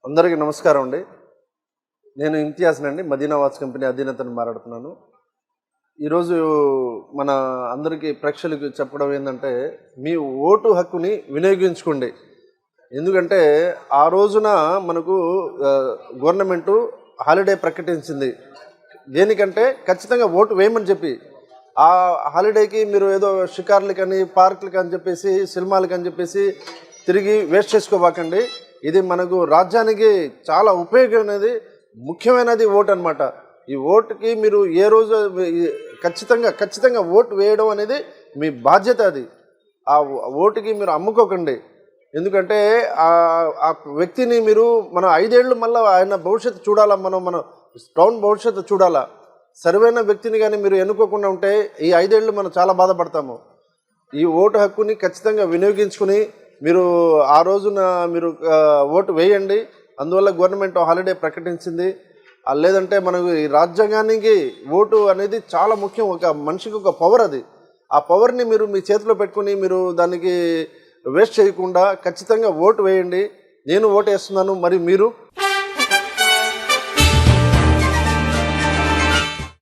అందరికీ నమస్కారం అండి. నేను ఇంతియాజ్‌నండి. మదీనా వాచ్ కంపెనీ అధినేతని మాట్లాడుతున్నాను. ఈరోజు మన అందరికీ ప్రేక్షకులకు చెప్పడం ఏందంటే, మీ ఓటు హక్కుని వినియోగించుకోండి. ఎందుకంటే ఆ రోజున మనకు గవర్నమెంటు హాలిడే ప్రకటించింది. దేనికంటే ఖచ్చితంగా ఓటు వేయమని చెప్పి. ఆ హాలిడేకి మీరు ఏదో షికార్లకని, పార్కులకని చెప్పేసి, సినిమాలకని చెప్పేసి తిరిగి వేస్ట్ చేసుకోబాకండి. ఇది మనకు రాజ్యానికి చాలా ఉపయోగమైనది, ముఖ్యమైనది ఓటు అనమాట. ఈ ఓటుకి మీరు ఏ రోజు ఖచ్చితంగా ఓటు వేయడం అనేది మీ బాధ్యత. అది ఆ ఓటుకి మీరు అమ్ముకోకండి. ఎందుకంటే ఆ వ్యక్తిని మీరు మన 5 ఏళ్ళు మళ్ళీ ఆయన భవిష్యత్తు చూడాలా, మన టౌన్ భవిష్యత్తు చూడాలా. సరివైన వ్యక్తిని కానీ మీరు ఎన్నుకోకుండా ఉంటే ఈ 5 ఏళ్ళు మనం చాలా బాధపడతాము. ఈ ఓటు హక్కుని ఖచ్చితంగా వినియోగించుకుని మీరు ఆ రోజున మీరు ఓటు వేయండి. అందువల్ల గవర్నమెంట్ హాలిడే ప్రకటించింది. లేదంటే మనకు ఈ రాజ్యాంగానికి ఓటు అనేది చాలా ముఖ్యం. ఒక మనిషికి ఒక పవర్ అది. ఆ పవర్ని మీరు మీ చేతిలో పెట్టుకుని మీరు దానికి వేస్ట్ చేయకుండా ఖచ్చితంగా ఓటు వేయండి. నేను ఓటు వేస్తున్నాను, మరి మీరు